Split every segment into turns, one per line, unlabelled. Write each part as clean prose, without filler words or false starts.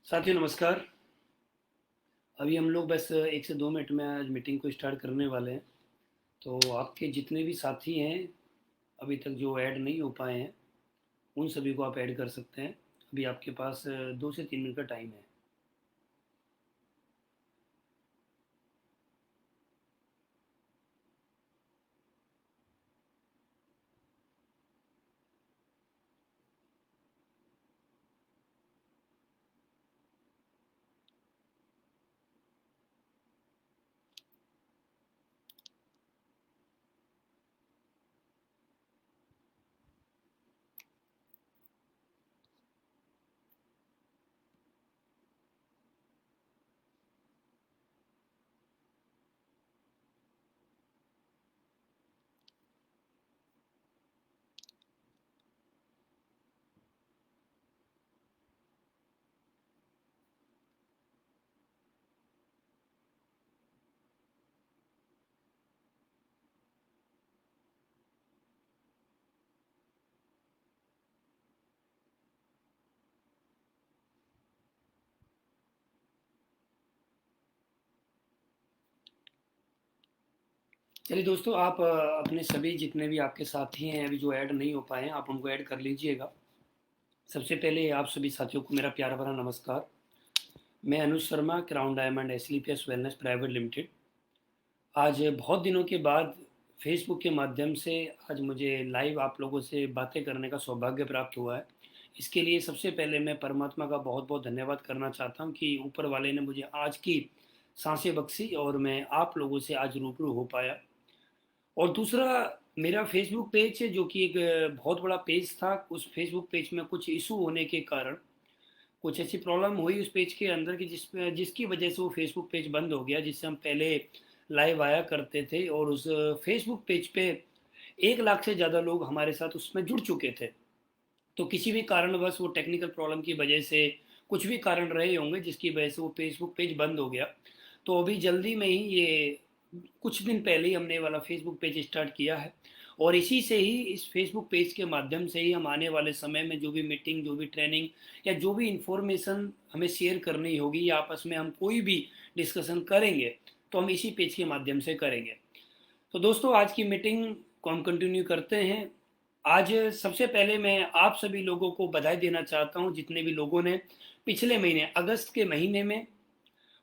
साथियों नमस्कार। अभी हम लोग बस 1 से 2 मिनट में आज मीटिंग को स्टार्ट करने वाले हैं। तो आपके जितने भी साथी हैं अभी तक जो ऐड नहीं हो पाए हैं उन सभी को आप ऐड कर सकते हैं। अभी आपके पास 2 से 3 मिनट का टाइम है। चलिए दोस्तों, आप अपने सभी जितने भी आपके साथी हैं अभी जो ऐड नहीं हो पाए हैं आप उनको ऐड कर लीजिएगा। सबसे पहले आप सभी साथियों को मेरा प्यारा भरा नमस्कार। मैं अनुज शर्मा, क्राउन डायमंड एसलीपीएस वेलनेस प्राइवेट लिमिटेड। आज बहुत दिनों के बाद फेसबुक के माध्यम से आज मुझे लाइव आप लोगों से बातें करने का सौभाग्य प्राप्त हुआ है। इसके लिए सबसे पहले मैं परमात्मा का बहुत बहुत धन्यवाद करना चाहता हूँ कि ऊपर वाले ने मुझे आज की सांसें बख्शी और मैं आप लोगों से आज रूबरू हो पाया। और दूसरा, मेरा फेसबुक पेज है जो कि एक बहुत बड़ा पेज था। उस फेसबुक पेज में कुछ इशू होने के कारण कुछ ऐसी प्रॉब्लम हुई उस पेज के अंदर कि जिसकी वजह से वो फेसबुक पेज बंद हो गया, जिससे हम पहले लाइव आया करते थे और उस फेसबुक पेज पे 1 लाख से ज़्यादा लोग हमारे साथ उसमें जुड़ चुके थे। तो किसी भी कारणवश वो टेक्निकल प्रॉब्लम की वजह से कुछ भी कारण रहे होंगे जिसकी वजह से वो फेसबुक पेज बंद हो गया। तो अभी जल्दी में ही ये कुछ दिन पहले ही हमने ये वाला फेसबुक पेज स्टार्ट किया है। और इसी से ही, इस फेसबुक पेज के माध्यम से ही हम आने वाले समय में जो भी मीटिंग, जो भी ट्रेनिंग या जो भी इंफॉर्मेशन हमें शेयर करनी होगी या आपस में हम कोई भी डिस्कशन करेंगे तो हम इसी पेज के माध्यम से करेंगे। तो दोस्तों, आज की मीटिंग को हम कंटिन्यू करते हैं। आज सबसे पहले मैं आप सभी लोगों को बधाई देना चाहता हूं जितने भी लोगों ने पिछले महीने अगस्त के महीने में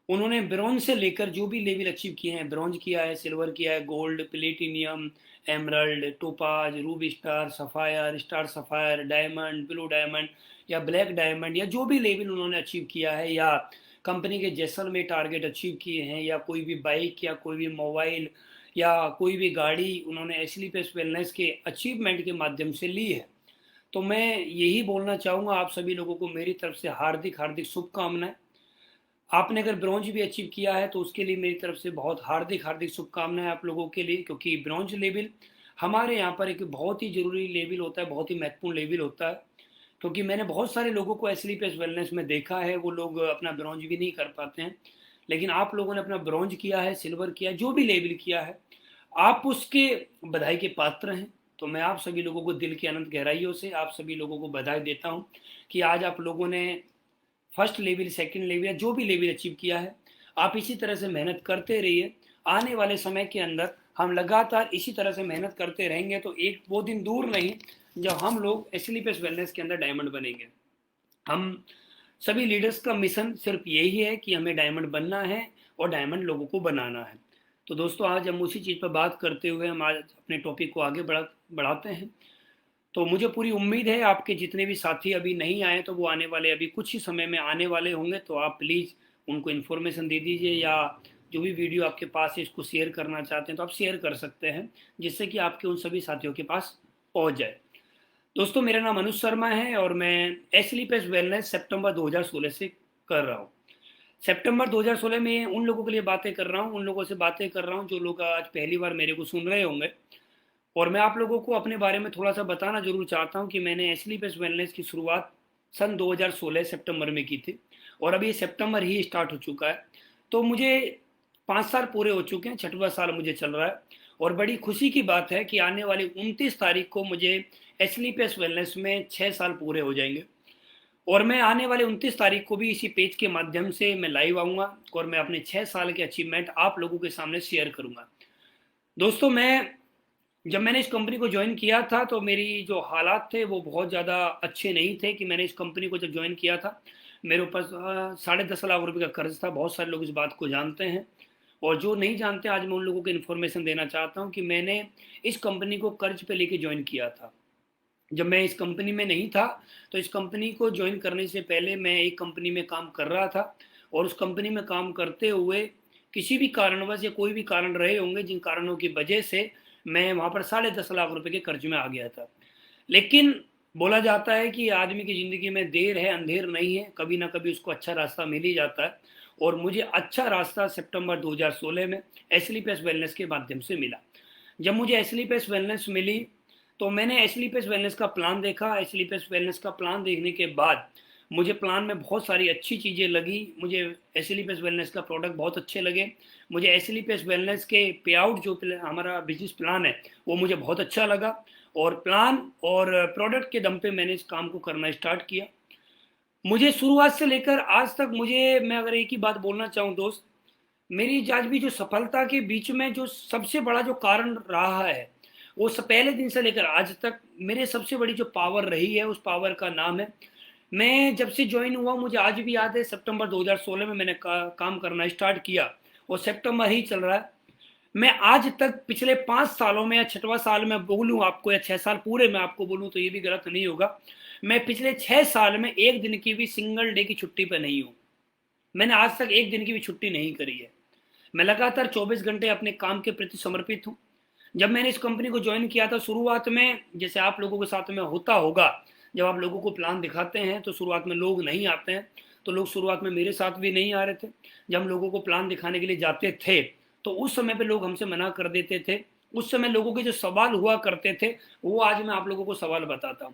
उन्होंने ब्रॉन्ज से लेकर जो भी लेवल अचीव किए हैं, ब्रॉन्ज किया है, सिल्वर किया है, gold, platinum, emerald, topaz, Ruby star, sapphire, star sapphire, diamond, blue diamond या ब्लैक डायमंड, या जो भी लेवल उन्होंने अचीव किया है या कंपनी के जैसलमेर टारगेट अचीव किए हैं या कोई भी बाइक या कोई भी मोबाइल या कोई भी गाड़ी उन्होंने एसलीपीएस वेलनेस के अचीवमेंट के माध्यम से ली है, तो मैं यही बोलना चाहूँगा आप सभी लोगों को मेरी तरफ से हार्दिक हार्दिक शुभकामनाएं। आपने अगर ब्रॉन्ज भी अचीव किया है तो उसके लिए मेरी तरफ से बहुत हार्दिक हार्दिक शुभकामनाएं आप लोगों के लिए, क्योंकि ब्रॉन्ज लेवल हमारे यहाँ पर एक बहुत ही जरूरी लेवल होता है, बहुत ही महत्वपूर्ण लेवल होता है। क्योंकि मैंने बहुत सारे लोगों को एसलीपीएस वेलनेस में देखा है, वो लोग अपना ब्रॉन्ज भी नहीं कर पाते हैं, लेकिन आप लोगों ने अपना ब्रॉन्ज किया है, सिल्वर किया, जो भी लेवल किया है, आप उसके बधाई के पात्र हैं। तो मैं आप सभी लोगों को दिल की अनंत गहराइयों से आप सभी लोगों को बधाई देता हूं कि आज आप लोगों ने फर्स्ट लेवल, सेकंड लेवल या जो भी लेवल अचीव किया है, आप इसी तरह से मेहनत करते रहिए। आने वाले समय के अंदर हम लगातार इसी तरह से मेहनत करते रहेंगे तो एक वो दिन दूर नहीं जब हम लोग एसलीपीएस वेलनेस के अंदर डायमंड बनेंगे। हम सभी लीडर्स का मिशन सिर्फ यही है कि हमें डायमंड बनना है और डायमंड लोगों को बनाना है। तो दोस्तों, आज हम उसी चीज़ पर बात करते हुए हम आज अपने टॉपिक को आगे बढ़ाते हैं। तो मुझे पूरी उम्मीद है आपके जितने भी साथी अभी नहीं आए तो वो आने वाले, अभी कुछ ही समय में आने वाले होंगे, तो आप प्लीज़ उनको इन्फॉर्मेशन दे दीजिए या जो भी वीडियो आपके पास है इसको शेयर करना चाहते हैं तो आप शेयर कर सकते हैं, जिससे कि आपके उन सभी साथियों के पास पहुंच जाए। दोस्तों, मेरा नाम अनुज शर्मा है और मैं एसलीपीएस वेलनेस सितंबर 2016 से कर रहा हूँ। सितंबर 2016 में उन लोगों के लिए बातें कर रहा हूँ, उन लोगों से बातें कर रहा हूँ जो लोग आज पहली बार मेरे को सुन रहे होंगे। और मैं आप लोगों को अपने बारे में थोड़ा सा बताना जरूर चाहता हूँ कि मैंने एसलीपीएस वेलनेस की शुरुआत सन 2016 सितंबर में की थी और अभी सितंबर ही स्टार्ट हो चुका है। तो मुझे 5 साल पूरे हो चुके हैं, छठवां साल मुझे चल रहा है। और बड़ी खुशी की बात है कि आने वाली 29 तारीख को मुझे एसलीपीएस वेलनेस में 6 साल पूरे हो जाएंगे। और मैं आने वाले 29 तारीख को भी इसी पेज के माध्यम से मैं लाइव आऊँगा और मैं अपने 6 साल के अचीवमेंट आप लोगों के सामने शेयर करूँगा। दोस्तों, जब मैंने इस कंपनी को जॉइन किया था तो मेरी जो हालात थे वो बहुत ज़्यादा अच्छे नहीं थे कि मैंने इस कंपनी को जब जॉइन किया था, मेरे ऊपर 10.5 लाख रुपए का कर्ज था। बहुत सारे लोग इस बात को जानते हैं और जो नहीं जानते, आज मैं उन लोगों को इन्फॉर्मेशन देना चाहता हूँ कि मैंने इस कंपनी को कर्ज पे लेके जॉइन किया था। जब मैं इस कंपनी में नहीं था, तो इस कंपनी को जॉइन करने से पहले मैं एक कंपनी में काम कर रहा था और उस कंपनी में काम करते हुए किसी भी कारणवश या कोई भी कारण रहे होंगे जिन कारणों की वजह से मैं वहाँ पर 10.5 लाख रुपए के कर्ज में आ गया था। लेकिन बोला जाता है कि आदमी की ज़िंदगी में देर है अंधेर नहीं है, कभी ना कभी उसको अच्छा रास्ता मिल ही जाता है। और मुझे अच्छा रास्ता सितंबर 2016 में एसलीपेस वेलनेस के माध्यम से मिला। जब मुझे एसलीपेस वेलनेस मिली तो मैंने एसलीपेस वेलनेस का प्लान देखा। एसलीपेस वेलनेस का प्लान देखने के बाद मुझे प्लान में बहुत सारी अच्छी चीज़ें लगी। मुझे एसलीपेस वेलनेस का प्रोडक्ट बहुत अच्छे लगे। मुझे एसलीपेस वेलनेस के पे आउट जो हमारा बिजनेस प्लान है वो मुझे बहुत अच्छा लगा और प्लान और प्रोडक्ट के दम पे मैंने इस काम को करना स्टार्ट किया। मुझे शुरुआत से लेकर आज तक मैं अगर एक ही बात बोलना चाहूँ दोस्त, मेरी आज भी जो सफलता के बीच में जो सबसे बड़ा जो कारण रहा है वो पहले दिन से लेकर आज तक मेरे सबसे बड़ी जो पावर रही है उस पावर का नाम है, मैं जब से ज्वाइन हुआ मुझे आज भी याद है, सितंबर 2016 में मैंने काम करना स्टार्ट किया और सितंबर ही चल रहा है। मैं आज तक पिछले 5 सालों में या 6वां साल में बोलूँ आपको या 6 साल पूरे में आपको बोलूँ तो ये भी गलत नहीं होगा, मैं पिछले 6 साल में एक दिन की भी सिंगल डे की छुट्टी पर नहीं हूँ। मैंने आज तक एक दिन की भी छुट्टी नहीं करी है। मैं लगातार 24 घंटे अपने काम के प्रति समर्पित हूँ। जब मैंने इस कंपनी को ज्वाइन किया था शुरुआत में, जैसे आप लोगों के साथ में होता होगा, जब आप लोगों को प्लान दिखाते हैं तो शुरुआत में लोग नहीं आते हैं। तो लोग शुरुआत में मेरे साथ भी नहीं आ रहे थे। जब हम लोगों को प्लान दिखाने के लिए जाते थे तो उस समय पे लोग हमसे मना कर देते थे। उस समय लोगों के जो सवाल हुआ करते थे वो आज मैं आप लोगों को सवाल बताता हूँ।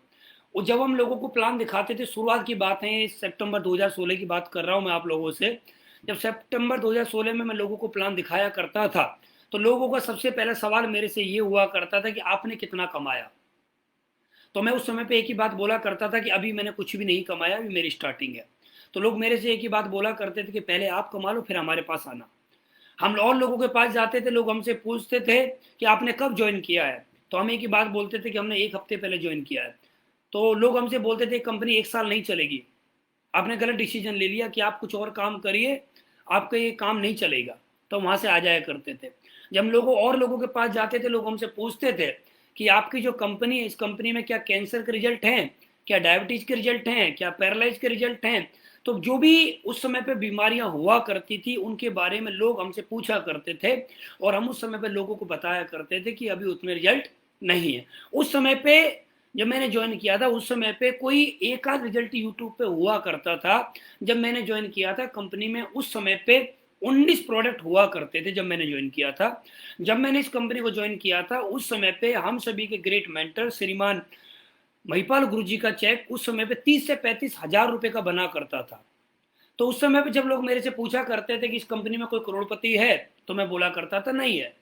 और जब हम लोगों को प्लान दिखाते थे, शुरुआत की बात है, सितंबर 2016 की बात कर रहा हूँ मैं आप लोगों से। जब सितंबर 2016 में मैं लोगों को प्लान दिखाया करता था तो लोगों का सबसे पहला सवाल मेरे से ये हुआ करता था कि आपने कितना कमाया। तो मैं उस समय पे एक ही बात बोला करता था कि अभी मैंने कुछ भी नहीं कमाया, अभी मेरी स्टार्टिंग है। तो लोग मेरे से एक ही बात बोला करते थे कि पहले आप कमा लो फिर हमारे पास आना। हम और लोगों के पास जाते थे, लोग हमसे पूछते थे कि आपने कब ज्वाइन किया है, तो हम एक ही बात बोलते थे कि हमने 1 हफ्ते पहले ज्वाइन किया है। तो लोग हमसे बोलते थे कंपनी 1 साल नहीं चलेगी, आपने गलत डिसीजन ले लिया कि आप कुछ और काम करिए, आपका ये काम नहीं चलेगा। तो वहाँ से आ जाया करते थे। जब हम लोगों के पास जाते थे, लोग हमसे पूछते थे कि आपकी जो कंपनी है, इस कंपनी में क्या कैंसर के रिजल्ट हैं, क्या डायबिटीज के रिजल्ट हैं, क्या पैरालाइज के रिजल्ट हैं। तो जो भी उस समय पे बीमारियां हुआ करती थी उनके बारे में लोग हमसे पूछा करते थे और हम उस समय पे लोगों को बताया करते थे कि अभी उतने रिजल्ट नहीं है। उस समय पे जब मैंने ज्वाइन किया था उस समय पे कोई एक आध रिजल्ट यूट्यूब पे हुआ करता था। जब मैंने ज्वाइन किया था कंपनी में उस समय पे 19 प्रोडक्ट हुआ करते थे जब मैंने ज्वाइन किया था। जब मैंने इस कंपनी को ज्वाइन किया था उस समय पे हम सभी के ग्रेट मेंटर श्रीमान महिपाल गुरु जी का चेक उस समय पे 30 से 35 हजार रुपए का बना करता था। तो उस समय पे जब लोग मेरे से पूछा करते थे कि इस कंपनी में कोई करोड़पति है, तो मैं बोला करता था नहीं है।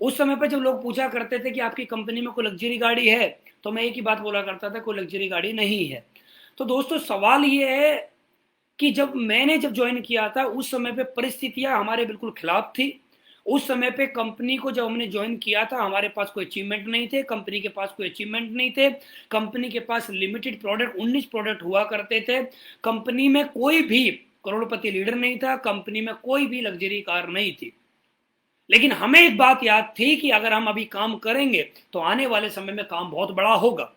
उस समय पर जब लोग पूछा करते थे कि आपकी कंपनी में कोई लग्जरी गाड़ी है, तो मैं एक ही बात बोला करता था कोई लग्जरी गाड़ी नहीं है। तो दोस्तों सवाल ये है कि जब ज्वाइन किया था उस समय पे परिस्थितियां हमारे बिल्कुल खिलाफ थी। उस समय पे कंपनी को जब हमने ज्वाइन किया था हमारे पास कोई अचीवमेंट नहीं थे, कंपनी के पास कोई अचीवमेंट नहीं थे, कंपनी के पास लिमिटेड प्रोडक्ट 19 प्रोडक्ट हुआ करते थे, कंपनी में कोई भी करोड़पति लीडर नहीं था, कंपनी में कोई भी लग्जरी कार नहीं थी। लेकिन हमें एक बात याद थी कि अगर हम अभी काम करेंगे तो आने वाले समय में काम बहुत बड़ा होगा।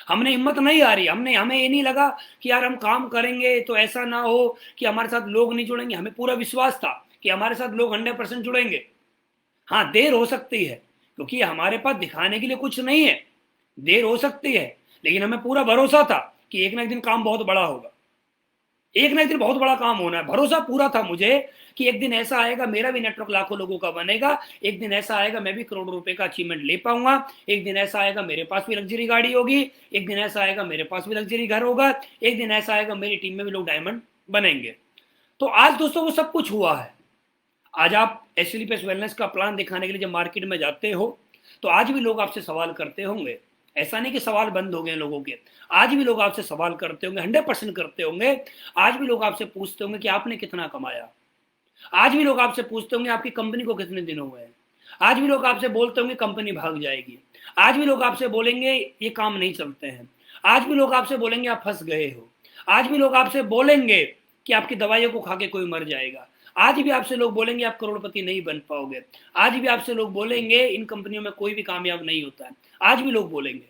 हमने हिम्मत नहीं आ रही, हमें ये नहीं लगा कि यार हम काम करेंगे तो ऐसा ना हो कि हमारे साथ लोग नहीं जुड़ेंगे। हमें पूरा विश्वास था कि हमारे साथ लोग 100% जुड़ेंगे। हाँ, देर हो सकती है क्योंकि हमारे पास दिखाने के लिए कुछ नहीं है, देर हो सकती है, लेकिन हमें पूरा भरोसा था कि एक ना एक दिन काम बहुत बड़ा होगा, एक ना एक दिन बहुत बड़ा काम होना है। भरोसा पूरा था मुझे कि एक दिन ऐसा आएगा मेरा भी नेटवर्क लाखों लोगों का बनेगा, एक दिन ऐसा आएगा मैं भी करोड़ों रुपए का अचीवमेंट ले पाऊंगा, एक दिन ऐसा आएगा मेरे पास भी लग्जरी गाड़ी होगी, एक दिन ऐसा आएगा मेरे पास भी लग्जरी घर होगा, एक दिन ऐसा आएगा मेरी टीम में भी लोग डायमंड बनेंगे। तो आज दोस्तों वो सब कुछ हुआ है। आज आप एसलीपेस वेलनेस का प्लान दिखाने के लिए जब मार्केट में जाते हो तो आज भी लोग आपसे सवाल करते होंगे ऐसा नहीं कि सवाल बंद हो गए लोगों के, आज भी लोग आपसे सवाल करते होंगे, 100% करते होंगे। आज भी लोग आपसे पूछते होंगे कि आपने कितना कमाया। आज भी लोग आपसे पूछते होंगे आपकी कंपनी को कितने दिन हुए हैं। आज भी लोग आपसे बोलते होंगे कंपनी भाग जाएगी। आज भी लोग आपसे बोलेंगे ये काम नहीं चलते हैं। आज भी लोग आपसे बोलेंगे आप फंस गए हो। आज भी लोग आपसे बोलेंगे कि आपकी दवाइयों को खा के कोई मर जाएगा। आज भी आपसे लोग बोलेंगे आप करोड़पति नहीं बन पाओगे। आज भी आपसे लोग बोलेंगे इन कंपनियों में कोई भी कामयाब नहीं होता है। आज भी लोग बोलेंगे।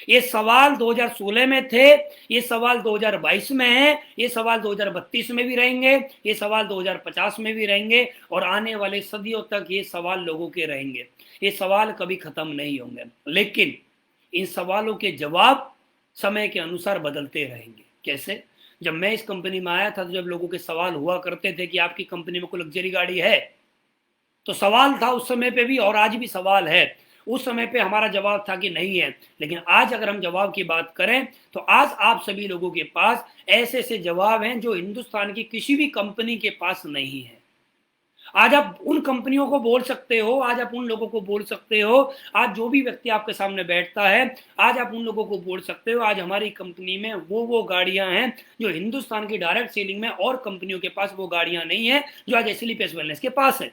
ये सवाल 2016 में थे, ये सवाल 2022 में है, ये सवाल 2032 में भी रहेंगे, ये सवाल 2050 में भी रहेंगे, और आने वाले सदियों तक ये सवाल लोगों के रहेंगे। ये सवाल कभी खत्म नहीं होंगे, लेकिन इन सवालों के जवाब समय के अनुसार बदलते रहेंगे। कैसे? जब मैं इस कंपनी में आया था तो जब लोगों के सवाल हुआ करते थे कि आपकी कंपनी में कोई लग्जरी गाड़ी है, तो सवाल था उस समय पे भी और आज भी सवाल है। उस समय पे हमारा जवाब था कि नहीं है, लेकिन आज अगर हम जवाब की बात करें तो आज आप सभी लोगों के पास ऐसे ऐसे जवाब हैं जो हिंदुस्तान की किसी भी कंपनी के पास नहीं है। आज आप उन कंपनियों को बोल सकते हो, आज आप उन लोगों को बोल सकते हो, आज जो भी व्यक्ति आपके सामने बैठता है, आज आप उन लोगों को बोल सकते हो आज हमारी कंपनी में वो गाड़ियां हैं जो हिंदुस्तान की डायरेक्ट सेलिंग में और कंपनियों के पास वो गाड़ियां नहीं है जो आज स्लीप वेलनेस के पास है।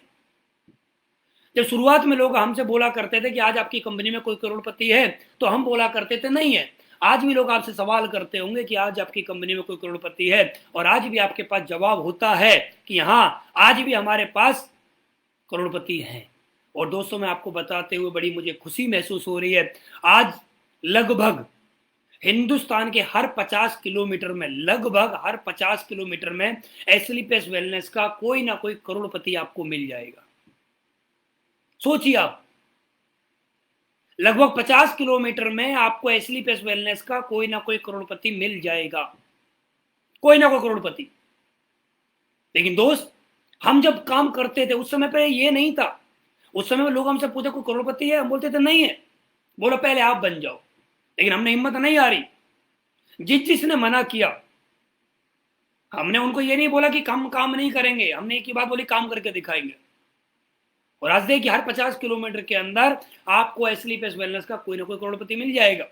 जब शुरुआत में लोग हमसे बोला करते थे कि आज आपकी कंपनी में कोई करोड़पति है, तो हम बोला करते थे नहीं है। आज भी लोग आपसे सवाल करते होंगे कि आज आपकी कंपनी में कोई करोड़पति है, और आज भी आपके पास जवाब होता है कि हाँ, आज भी हमारे पास करोड़पति हैं। और दोस्तों, मैं आपको बताते हुए बड़ी मुझे खुशी महसूस हो रही है, आज लगभग हिंदुस्तान के हर 50 किलोमीटर में, लगभग हर 50 किलोमीटर में एस्लीपेस वेलनेस का कोई ना कोई करोड़पति आपको मिल जाएगा। सोचिए आप, लगभग 50 किलोमीटर में आपको एस्लीपेस वेलनेस का कोई ना कोई करोड़पति मिल जाएगा, कोई ना कोई करोड़पति। लेकिन दोस्त, हम जब काम करते थे उस समय पे ये नहीं था। उस समय में लोग हमसे पूछे कोई करोड़पति है, हम बोलते थे नहीं है। बोलो पहले आप बन जाओ। लेकिन हमने हिम्मत नहीं आ रही। जिसने मना किया, हमने उनको ये नहीं बोला कि हम काम नहीं करेंगे, हमने एक ही बात बोली, काम करके दिखाएंगे। और आज देखिए हर 50 किलोमीटर के अंदर आपको एस्लीपेस वेलनेस का कोई ना कोई करोड़पति मिल जाएगा।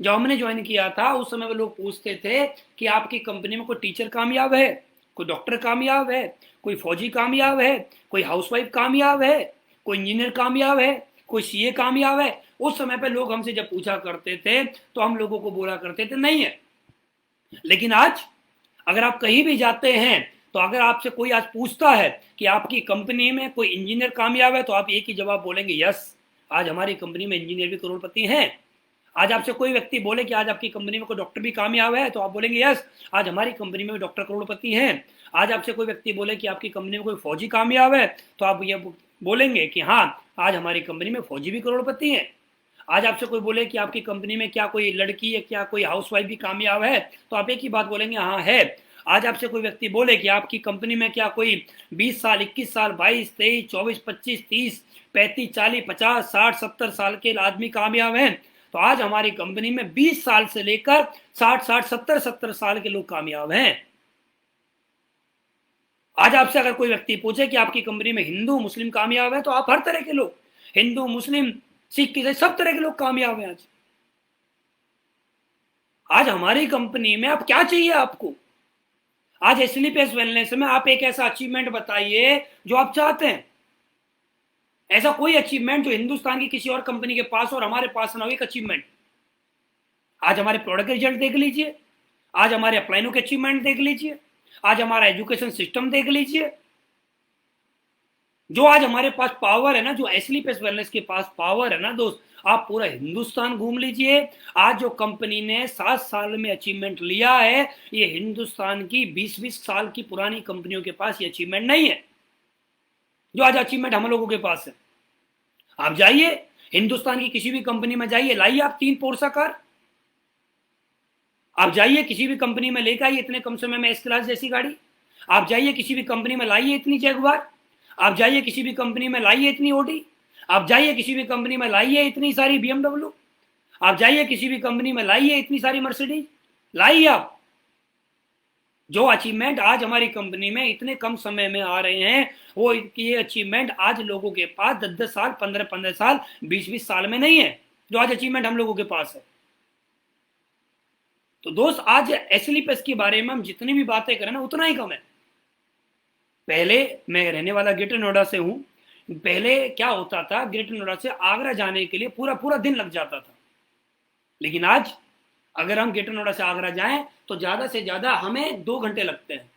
जब हमने ज्वाइन किया था उस समय लोग पूछते थे कि आपकी कंपनी में कोई टीचर कामयाब है, कोई डॉक्टर कामयाब है, कोई फौजी कामयाब है, कोई हाउसवाइफ कामयाब है, कोई इंजीनियर कामयाब है, कोई सीए कामयाब है। उस समय पे लोग हमसे जब पूछा करते थे तो हम लोगों को बोला करते थे नहीं है। लेकिन आज अगर आप कहीं भी जाते हैं तो अगर आपसे कोई आज पूछता है कि आपकी कंपनी में कोई इंजीनियर कामयाब है, तो आप एक ही जवाब बोलेंगे, यस, आज हमारी कंपनी में इंजीनियर भी करोड़पति हैं। आज आपसे कोई व्यक्ति बोले कि आज आपकी कंपनी में कोई डॉक्टर भी कामयाब है, तो आप बोलेंगे यस, आज हमारी कंपनी में डॉक्टर करोड़पति हैं। आज आपसे कोई व्यक्ति बोले कि आपकी कंपनी में कोई फौजी कामयाब है, तो आप ये बोलेंगे कि हाँ, आज हमारी कंपनी में फौजी भी करोड़पति हैं। आज आपसे कोई बोले कि आपकी कंपनी में क्या कोई लड़की है, क्या कोई हाउसवाइफ भी कामयाब है, तो आप एक ही बात बोलेंगे, हाँ है। आज आपसे कोई व्यक्ति बोले कि आपकी कंपनी में क्या कोई 20 साल, 21 साल, 22, 23, 24, 25, 30, 35, 40, 50, 60, 70 साल के आदमी कामयाब हैं, तो आज हमारी कंपनी में 20 साल से लेकर 60, 70 साल के लोग कामयाब हैं। आज आपसे अगर कोई व्यक्ति पूछे कि आपकी कंपनी में हिंदू मुस्लिम कामयाब है, तो आप हर तरह के लोग, हिंदू मुस्लिम सिख ईसाई, सब तरह के लोग कामयाब हैं। आज हमारी कंपनी में अब क्या चाहिए आपको? आज स्लीपेस वेलनेस में आप एक ऐसा अचीवमेंट बताइए जो आप चाहते हैं। ऐसा कोई अचीवमेंट जो हिंदुस्तान की किसी और कंपनी के पास और हमारे पास ना हो, एक अचीवमेंट। आज हमारे प्रोडक्ट के रिजल्ट देख लीजिए, आज हमारे अपलाइनों के अचीवमेंट देख लीजिए, आज हमारा एजुकेशन सिस्टम देख लीजिए। जो आज हमारे पास पावर है ना, जो स्लीपेस वेलनेस के पास पावर है ना दोस्त, आप पूरा हिंदुस्तान घूम लीजिए। आज जो कंपनी ने 7 साल में अचीवमेंट लिया है, ये हिंदुस्तान की 20-20 साल की पुरानी कंपनियों के पास ये अचीवमेंट नहीं है जो आज अचीवमेंट हम लोगों के पास है। आप जाइए हिंदुस्तान की किसी भी कंपनी में जाइए, लाइए आप 3 पोर्सा कार। आप जाइए किसी भी कंपनी में लेकर आइए इतने कम समय में एस क्लास जैसी गाड़ी। आप जाइए किसी भी कंपनी में लाइए इतनी जगुआर। आप जाइए किसी भी कंपनी में लाइए इतनी ओडी। आप जाइए किसी भी कंपनी में लाइए इतनी सारी BMW। आप जाइए किसी भी कंपनी में लाइए इतनी सारी मर्सिडीज। लाइए आप। जो अचीवमेंट आज हमारी कंपनी में इतने कम समय में आ रहे हैं, वो ये अचीवमेंट आज लोगों के पास 10-10 साल, 15-15 साल, 20-20 साल में नहीं है। जो आज अचीवमेंट हम लोगों के पास है। तो दोस्त आज एसएलपीएस के बारे में हम जितनी भी बातें करें ना उतना ही कम है। पहले मैं रहने वाला ग्रेटर नोएडा से हूं। पहले क्या होता था, ग्रेटर नोएडा से आगरा जाने के लिए पूरा पूरा दिन लग जाता था। लेकिन आज अगर हम ग्रेटर नोएडा से आगरा जाएं तो ज्यादा से ज्यादा हमें 2 घंटे लगते हैं।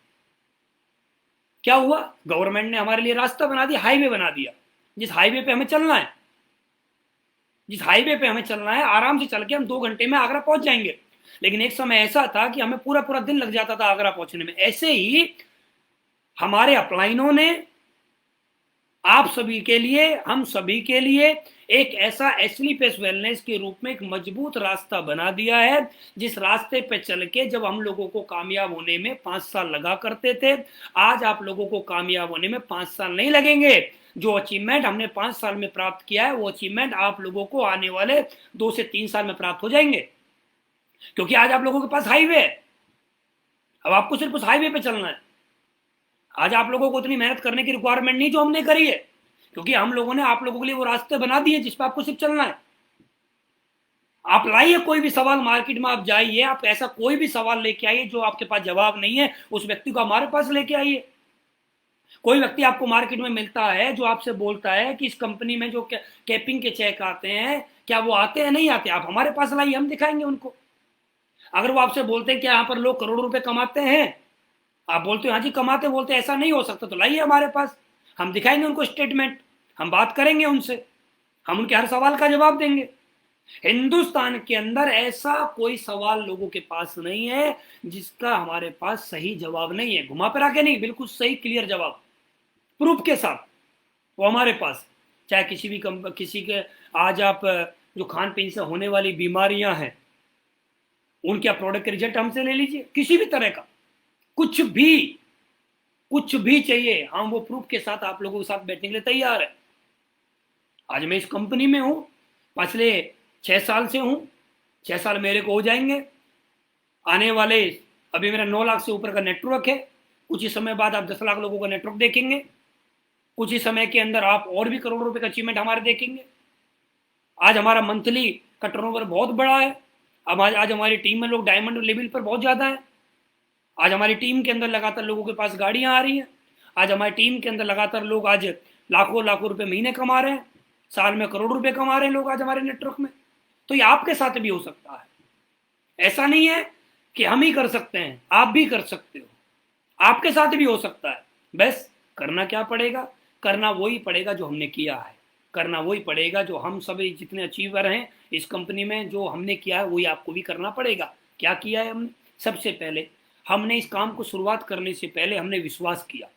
क्या हुआ, गवर्नमेंट ने हमारे लिए रास्ता बना दिया, हाईवे बना दिया। जिस हाईवे पे हमें चलना है, जिस हाईवे पे हमें चलना है, आराम से चल के हम 2 घंटे में आगरा पहुंच जाएंगे। लेकिन एक समय ऐसा था कि हमें पूरा पूरा दिन लग जाता था आगरा पहुंचने में। ऐसे ही हमारे अपलाइनों ने आप सभी के लिए, हम सभी के लिए एक ऐसा एसएलपीएस वेलनेस के रूप में एक मजबूत रास्ता बना दिया है, जिस रास्ते पे चल के जब हम लोगों को कामयाब होने में 5 साल लगा करते थे, आज आप लोगों को कामयाब होने में 5 साल नहीं लगेंगे। जो अचीवमेंट हमने 5 साल में प्राप्त किया है, वो अचीवमेंट आप लोगों को आने वाले 2 से 3 साल में प्राप्त हो जाएंगे। क्योंकि आज आप लोगों के पास हाईवे है। अब आपको सिर्फ उस हाईवे पे चलना है। आज आप लोगों को उतनी मेहनत करने की रिक्वायरमेंट नहीं जो हमने करी है, क्योंकि हम लोगों ने आप लोगों के लिए वो रास्ते बना दिए जिस पर आपको सिर्फ चलना है। आप लाइए कोई भी सवाल मार्केट में, आप जाइए, आप ऐसा कोई भी सवाल लेके आइए जो आपके पास जवाब नहीं है, उस व्यक्ति को हमारे पास लेके आइए। कोई व्यक्ति आपको मार्केट में मिलता है जो आपसे बोलता है कि इस कंपनी में जो कैपिंग के चेक आते हैं, क्या वो आते हैं, नहीं आते, आप हमारे पास लाइए, हम दिखाएंगे उनको। अगर वो आपसे बोलते हैं कि यहाँ पर लोग करोड़ों रुपए कमाते हैं, आप बोलते हो हाँ जी कमाते, बोलते ऐसा नहीं हो सकता, तो लाइए हमारे पास, हम दिखाएंगे उनको स्टेटमेंट, हम बात करेंगे उनसे, हम उनके हर सवाल का जवाब देंगे। हिंदुस्तान के अंदर ऐसा कोई सवाल लोगों के पास नहीं है जिसका हमारे पास सही जवाब नहीं है। घुमा फिरा के नहीं, बिल्कुल सही क्लियर जवाब प्रूफ के साथ वो हमारे पास। चाहे किसी के आज आप जो खान पीन से होने वाली बीमारियां हैं, उनके प्रोडक्ट के रिजल्ट हमसे ले लीजिए, किसी भी तरह का कुछ भी चाहिए, हम वो प्रूफ के साथ आप लोगों के साथ बैठने के लिए तैयार है। आज मैं इस कंपनी में हूं, पिछले 6 साल से हूं, 6 साल मेरे को हो जाएंगे आने वाले। अभी मेरा 9 लाख से ऊपर का नेटवर्क है, कुछ ही समय बाद आप 10 लाख लोगों का नेटवर्क देखेंगे, कुछ ही समय के अंदर आप और भी करोड़ों रुपए का अचीवमेंट हमारे देखेंगे। आज हमारा मंथली का टर्नओवर बहुत बड़ा है। अब आज हमारी टीम में लोग डायमंड लेवल पर बहुत ज्यादा है। आज हमारी टीम के अंदर लगातार लोगों के पास गाड़ियां आ रही हैं। आज हमारी टीम के अंदर लगातार लोग आज लाखों लाखों रुपए महीने कमा रहे हैं, साल में करोड़ रुपए कमा रहे हैं लोग आज हमारे नेटवर्क में। तो ये आपके साथ भी हो सकता है। ऐसा नहीं है कि हम ही कर सकते हैं, आप भी कर सकते हो, आपके साथ भी हो सकता है। बस करना क्या पड़ेगा, करना वही पड़ेगा जो हमने किया है, करना वही पड़ेगा जो हम सभी जितने अचीवर हैं इस कंपनी में, जो हमने किया है वही आपको भी करना पड़ेगा। क्या किया है हमने? सबसे पहले हमने इस काम को शुरुआत करने से पहले हमने विश्वास किया।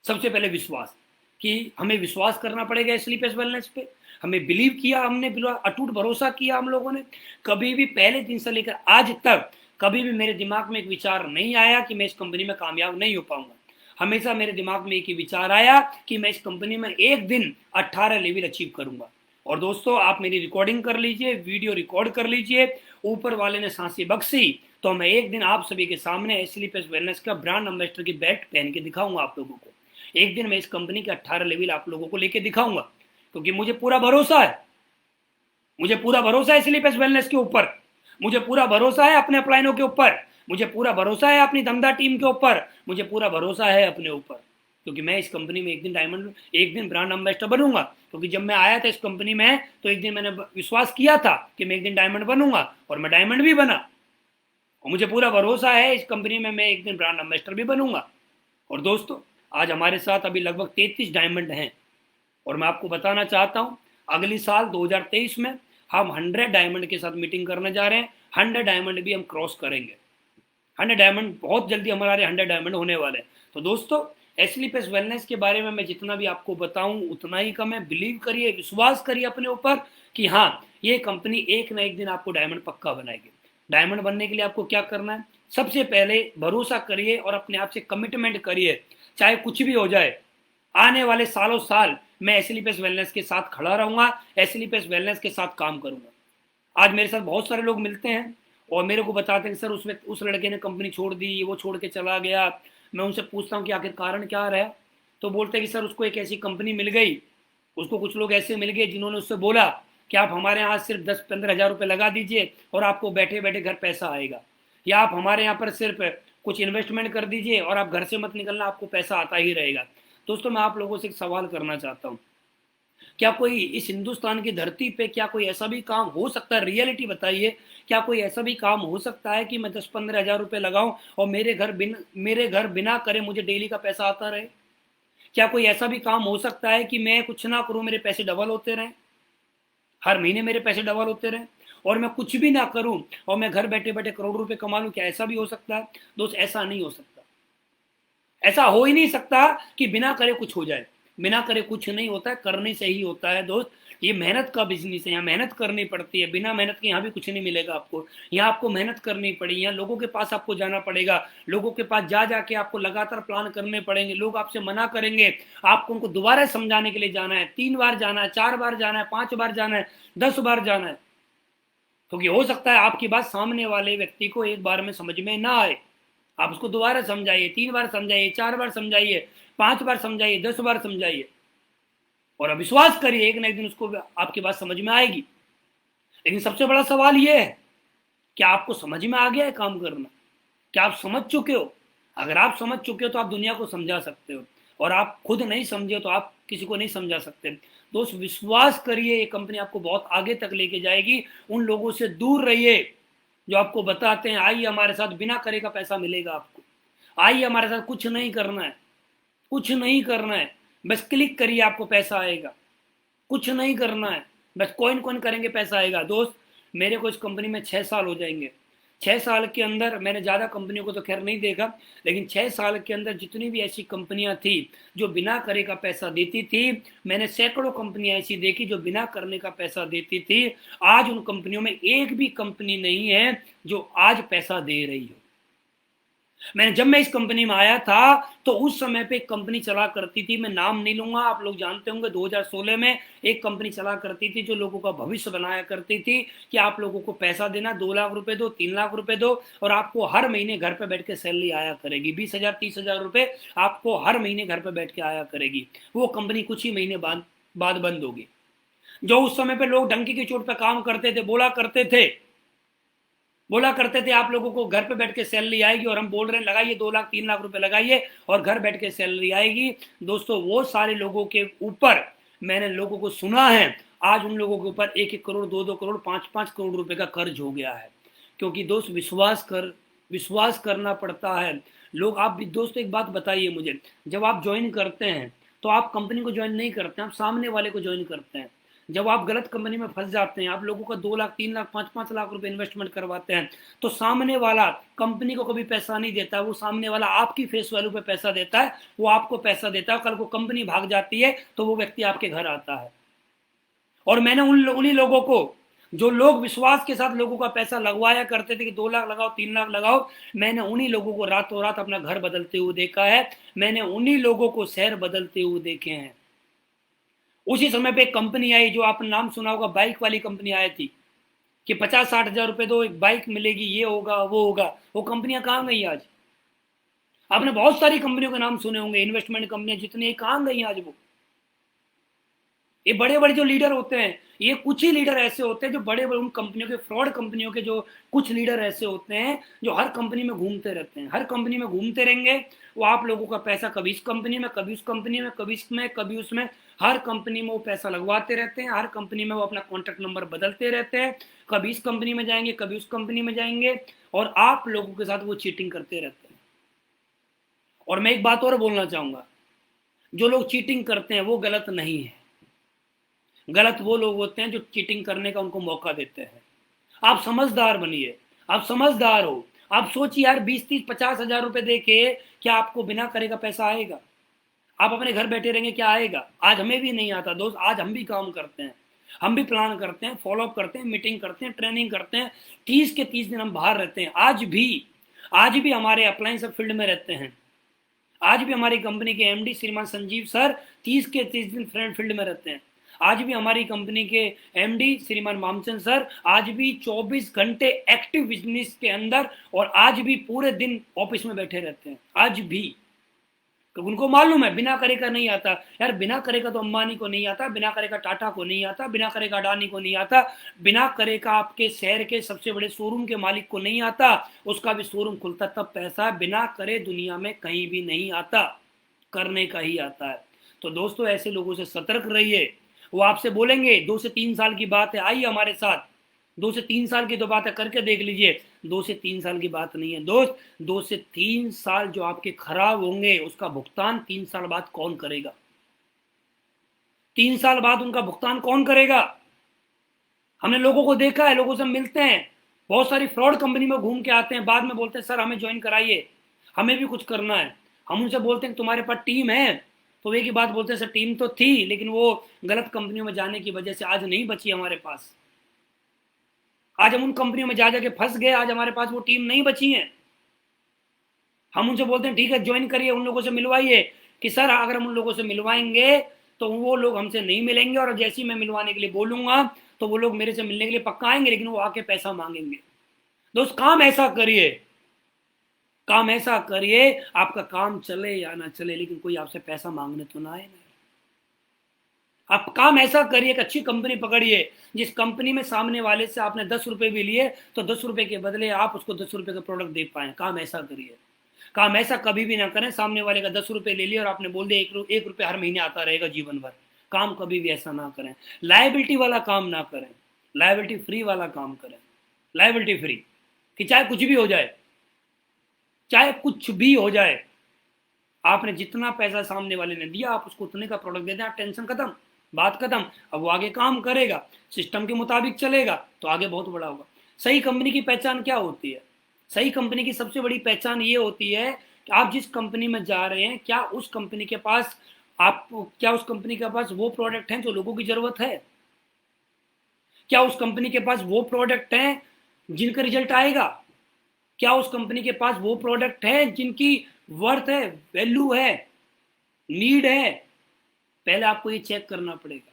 सबसे पहले विश्वास, कि हमें विश्वास करना पड़ेगा एसएलपीएस वेलनेस पे। हमें बिलीव किया, हमने अटूट भरोसा किया हम लोगों ने। कभी भी पहले दिन से लेकर आज तक कभी भी मेरे दिमाग में एक विचार नहीं आया कि मैं इस कंपनी में कामयाब नहीं हो पाऊंगा। हमेशा मेरे दिमाग में एक ही विचार आया कि मैं इस कंपनी में एक दिन 18 लेवल अचीव करूंगा। और दोस्तों आप मेरी रिकॉर्डिंग कर लीजिए, वीडियो रिकॉर्ड कर लीजिए, ऊपर वाले ने सांसें बख्शी तो मैं एक दिन आप सभी के सामने एसएलपीएस वेलनेस का ब्रांड एम्बेसडर की बैट पहन के दिखाऊंगा आप लोगों को। एक दिन मैं इस कंपनी के 18 लेवल आप लोगों को लेके दिखाऊंगा, क्योंकि मुझे पूरा भरोसा है, मुझे पूरा भरोसा है एसएलपीएस वेलनेस के ऊपर, मुझे पूरा भरोसा है अपने अपलाइनों के ऊपर, मुझे पूरा भरोसा है अपनी दमदार टीम के ऊपर, मुझे पूरा भरोसा है अपने ऊपर। क्योंकि मैं इस कंपनी में एक दिन ब्रांड एम्बेसडर बनूंगा। क्योंकि जब मैं आया था इस कंपनी में तो एक दिन मैंने विश्वास किया था कि मैं एक दिन डायमंड बनूंगा, और मैं डायमंड भी बना। और मुझे पूरा भरोसा है इस कंपनी में मैं एक दिन ब्रांड एम्बेसडर भी बनूंगा। और दोस्तों आज हमारे साथ अभी लगभग 33 डायमंड हैं, और मैं आपको बताना चाहता हूं अगली साल 2023 में हम 100 डायमंड के साथ मीटिंग करने जा रहे हैं। 100 डायमंड भी हम क्रॉस करेंगे। 100 डायमंड बहुत जल्दी हमारे 100 डायमंड होने वाले हैं। तो दोस्तों एसएलपीएस वेलनेस के बारे में मैं जितना भी आपको बताऊं उतना ही कम है। बिलीव करिए, विश्वास करिए अपने ऊपर कि हाँ ये कंपनी एक ना एक दिन आपको डायमंड पक्का बनाएगी। डायमंड बनने के लिए आपको क्या करना है? सबसे पहले भरोसा करिए और अपने आप से कमिटमेंट करिए, चाहे कुछ भी हो जाए। आने वाले सालों साल मैं एसएलपीएस वेलनेस के साथ खड़ा रहूंगा, एसएलपीएस वेलनेस के साथ काम करूंगा। आज मेरे साथ बहुत सारे लोग मिलते हैं और मेरे को बताते हैं सर उस लड़के ने कंपनी छोड़ दी, वो छोड़ के चला गया। मैं उनसे पूछता हूँ कि आखिर कारण क्या रहा, तो बोलते हैं कि सर उसको एक ऐसी कंपनी मिल गई, उसको कुछ लोग ऐसे मिल गए जिन्होंने उससे बोला कि आप हमारे यहाँ सिर्फ 10-15 हज़ार रुपये लगा दीजिए और आपको बैठे बैठे घर पैसा आएगा, या आप हमारे यहाँ पर सिर्फ कुछ इन्वेस्टमेंट कर दीजिए और आप घर से मत निकलना, आपको पैसा आता ही रहेगा। दोस्तों, मैं आप लोगों से एक सवाल करना चाहता हूँ, क्या कोई इस हिंदुस्तान की धरती पे क्या कोई ऐसा भी काम हो सकता है, रियलिटी बताइए, क्या कोई ऐसा भी काम हो सकता है कि मैं 10-15 हज़ार रुपये लगाऊं और मेरे घर बिना करे मुझे डेली का पैसा आता रहे? क्या कोई ऐसा भी काम हो सकता है कि मैं कुछ ना करूं, मेरे पैसे डबल होते रहें, हर महीने मेरे पैसे डबल होते रहें, और मैं कुछ भी ना करूं और मैं घर बैठे बैठे करोड़ रुपए कमा लूं? क्या ऐसा भी हो सकता है? दोस्त, ऐसा नहीं हो सकता। ऐसा हो ही नहीं सकता कि बिना करे कुछ हो जाए। बिना करे कुछ नहीं होता है, करने से ही होता है दोस्त। ये मेहनत का बिजनेस है, यहाँ मेहनत करनी पड़ती है। बिना मेहनत के यहाँ भी कुछ नहीं मिलेगा आपको। यहाँ आपको मेहनत करनी पड़ेगी, यहाँ लोगों के पास आपको जाना पड़ेगा, लोगों के पास जा जाके आपको लगातार प्लान करने पड़ेंगे। लोग आपसे मना करेंगे, आपको उनको दोबारा समझाने के लिए जाना है, 3 बार जाना है, 4 बार जाना है, 5 बार जाना है, 10 बार जाना है, क्योंकि हो सकता है आपकी बात सामने वाले व्यक्ति को एक बार में समझ में ना आए। आप उसको दोबारा समझाइए, 3 बार समझाइए, 4 बार समझाइए, 5 बार समझाइए, 10 बार समझाइए, और विश्वास करिए एक ना एक दिन उसको आपकी बात समझ में आएगी। लेकिन सबसे बड़ा सवाल यह है, क्या आपको समझ में आ गया है काम करना? क्या आप समझ चुके हो? अगर आप समझ चुके हो तो आप दुनिया को समझा सकते हो, और आप खुद नहीं समझे तो आप किसी को नहीं समझा सकते। दोस्त, विश्वास करिए, ये कंपनी आपको बहुत आगे तक लेके जाएगी। उन लोगों से दूर रहिए जो आपको बताते हैं आइए हमारे साथ, बिना करे का पैसा मिलेगा आपको, आइए हमारे साथ, कुछ नहीं करना है, कुछ नहीं करना है, बस क्लिक करिए आपको पैसा आएगा। कुछ नहीं करना है, बस कॉइन कॉइन करेंगे पैसा आएगा। दोस्त, मेरे को इस कंपनी में 6 साल हो जाएंगे। 6 साल के अंदर मैंने ज़्यादा कंपनियों को तो खैर नहीं देखा, लेकिन 6 साल के अंदर जितनी भी ऐसी कंपनियां थी जो बिना करे का पैसा देती थी, मैंने सैकड़ों कंपनियां ऐसी देखी जो बिना करने का पैसा देती थी। आज उन कंपनियों में एक भी कंपनी नहीं है जो आज पैसा दे रही हो। जब मैं इस कंपनी में आया था तो उस समय पे एक कंपनी चला करती थी, मैं नाम नहीं लूंगा, आप लोग जानते होंगे, 2016 में एक कंपनी चला करती थी जो लोगों का भविष्य बनाया करती थी कि आप लोगों को पैसा देना, 2 लाख रुपए दो, 3 लाख रुपए दो, और आपको हर महीने घर पे बैठ के सैलरी आया करेगी, 20,000 30,000 रुपए आपको हर महीने घर पे बैठ के आया करेगी। वो कंपनी कुछ ही महीने बाद बंद होगी। जो उस समय पे लोग डंकी की चोट पे काम करते थे, बोला करते थे आप लोगों को घर पे बैठ के सैलरी आएगी, और हम बोल रहे हैं लगाइए 2 लाख 3 लाख रुपए लगाइए और घर बैठ के सैलरी आएगी। दोस्तों, वो सारे लोगों के ऊपर मैंने लोगों को सुना है, आज उन लोगों के ऊपर 1-1 करोड़, 2-2 करोड़, 5-5 करोड़ रुपए का कर्ज हो गया है। क्योंकि दोस्त, विश्वास करना पड़ता है। लोग, आप भी दोस्त एक बात बताइए मुझे, जब आप ज्वाइन करते हैं तो आप कंपनी को ज्वाइन नहीं करते, आप सामने वाले को ज्वाइन करते हैं। जब आप गलत कंपनी में फंस जाते हैं, आप लोगों का 2 लाख 3 लाख 5-5 लाख रुपए इन्वेस्टमेंट करवाते हैं, तो सामने वाला कंपनी को कभी पैसा नहीं देता, वो सामने वाला आपकी फेस वैल्यू पे पैसा देता है, वो आपको पैसा देता है। कल को कंपनी भाग जाती है तो वो व्यक्ति आपके घर आता है। और मैंने उन्हीं लोगों को, जो लोग विश्वास के साथ लोगों का पैसा लगवाया करते थे कि 2 लाख लगाओ, 3 लाख लगाओ, मैंने उन्हीं लोगों को रातों रात अपना घर बदलते हुए देखा है। मैंने उन्हीं लोगों को शहर बदलते हुए देखे हैं। उसी समय पे एक कंपनी आई, जो आपने नाम सुना होगा, बाइक वाली कंपनी आई थी कि 50-60 हज़ार रुपए दो, एक बाइक मिलेगी, ये होगा वो होगा। वो कंपनियां कहाँ गई आज? आपने बहुत सारी कंपनियों के नाम सुने होंगे, इन्वेस्टमेंट कंपनियां जितनी, कहाँ गई आज वो? ये बड़े बड़े जो लीडर होते हैं, ये कुछ ही लीडर ऐसे होते हैं जो बड़े बड़े उन कंपनियों के, फ्रॉड कंपनियों के जो कुछ लीडर ऐसे होते हैं जो हर कंपनी में घूमते रहते हैं, हर कंपनी में घूमते रहेंगे। वो आप लोगों का पैसा कभी इस कंपनी में, कभी उस कंपनी में, कभी इसमें, कभी उसमें, हर कंपनी में वो पैसा लगवाते रहते हैं। हर कंपनी में वो अपना कॉन्टैक्ट नंबर बदलते रहते हैं, कभी इस कंपनी में जाएंगे, कभी उस कंपनी में जाएंगे, और आप लोगों के साथ वो चीटिंग करते रहते हैं। और मैं एक बात और बोलना चाहूंगा, जो लोग चीटिंग करते हैं वो गलत नहीं है। गलत वो लोग होते हैं जो चीटिंग करने का उनको मौका देते हैं। आप समझदार बनिए, आप समझदार हो। आप सोचिए यार, 20-30-50 हज़ार रुपए दे के क्या आपको बिना करे का पैसा आएगा? आप अपने घर बैठे रहेंगे, क्या आएगा? आज हमें भी नहीं आता दोस्त, आज हम भी काम करते हैं, हम भी प्लान करते हैं, फॉलोअप करते हैं, मीटिंग करते हैं, ट्रेनिंग करते हैं, 30 के 30 दिन हम बाहर रहते हैं। आज भी हमारे अप्लायंस फील्ड में रहते हैं। आज भी हमारी कंपनी के एमडी श्रीमान संजीव सर 30 के 30 दिन फ्रेंड फील्ड में रहते हैं। आज भी हमारी कंपनी के एमडी श्रीमान मामचंद सर आज भी 24 घंटे एक्टिव बिजनेस के अंदर, और आज भी पूरे दिन ऑफिस में बैठे रहते हैं। आज भी तो उनको मालूम है बिना करे का नहीं आता। यार बिना करे का तो अंबानी को नहीं आता, बिना करे का टाटा को नहीं आता, बिना करे का अडानी को नहीं आता, बिना करे का आपके शहर के सबसे बड़े शोरूम के मालिक को नहीं आता। उसका भी शोरूम खुलता तब पैसा, बिना करे दुनिया में कहीं भी नहीं आता, करने का ही आता है। तो दोस्तों ऐसे लोगों से सतर्क रहिए। वो आपसे बोलेंगे 2 से 3 साल की बात है, आइए हमारे साथ, 2 से 3 साल की तो बात है, करके देख लीजिए। 2 से 3 साल की बात नहीं है दोस्त। 2 से 3 साल जो आपके खराब होंगे उसका भुगतान 3 साल बाद कौन करेगा? 3 साल बाद उनका भुगतान कौन करेगा? हमने लोगों को देखा है, लोगों से मिलते हैं, बहुत सारी फ्रॉड कंपनी में घूम के आते हैं, बाद में बोलते हैं सर हमें ज्वाइन कराइए, हमें भी कुछ करना है। हम उनसे बोलते हैं तुम्हारे पास टीम है? तो एक ही बात बोलते हैं सर टीम तो थी, लेकिन वो गलत कंपनियों में जाने की वजह से आज नहीं बची हमारे पास। आज हम उन कंपनियों में जा जाके फंस गए, आज हमारे पास वो टीम नहीं बची है। हम उनसे बोलते हैं ठीक है ज्वाइन करिए, उन लोगों से मिलवाइए, कि सर अगर हम उन लोगों से मिलवाएंगे तो वो लोग हमसे नहीं मिलेंगे, और जैसे ही मैं मिलवाने के लिए बोलूंगा तो वो लोग मेरे से मिलने के लिए पक्का आएंगे, लेकिन वो आके पैसा मांगेंगे। दोस्त काम ऐसा करिए, काम ऐसा करिए, आपका काम चले या ना चले, लेकिन कोई आपसे पैसा मांगने तो ना आए ना। आप काम ऐसा करिए कि अच्छी कंपनी पकड़िए, जिस कंपनी में सामने वाले से आपने 10 रुपए भी लिए तो 10 रुपए के बदले आप उसको 10 रुपए का प्रोडक्ट दे पाए। काम ऐसा करिए। काम ऐसा कभी भी ना करें सामने वाले का 10 रुपए ले लिया और आपने बोल दिया 1 रुपए हर महीने आता रहेगा जीवन भर। काम कभी भी ऐसा ना करें। लायबिलिटी वाला काम ना करें, लायबिलिटी फ्री वाला काम करें। लायबिलिटी फ्री कि चाहे कुछ भी हो जाए, चाहे कुछ भी हो जाए, आपने जितना पैसा सामने वाले ने दिया आप उसको उतने का प्रोडक्ट दे दें, आप टेंशन खत्म, बात खत्म। अब वो आगे काम करेगा, सिस्टम के मुताबिक चलेगा तो आगे बहुत बड़ा होगा। सही कंपनी की पहचान क्या होती है? सही कंपनी की सबसे बड़ी पहचान ये होती है कि आप जिस कंपनी में जा रहे हैं, क्या उस कंपनी के पास क्या उस कंपनी के पास वो प्रोडक्ट हैं जो लोगों की जरूरत है? क्या उस कंपनी के पास वो प्रोडक्ट हैं जिनका रिजल्ट आएगा? क्या उस कंपनी के पास वो प्रोडक्ट है जिनकी वर्थ है, वैल्यू है, नीड है? पहले आपको ये चेक करना पड़ेगा।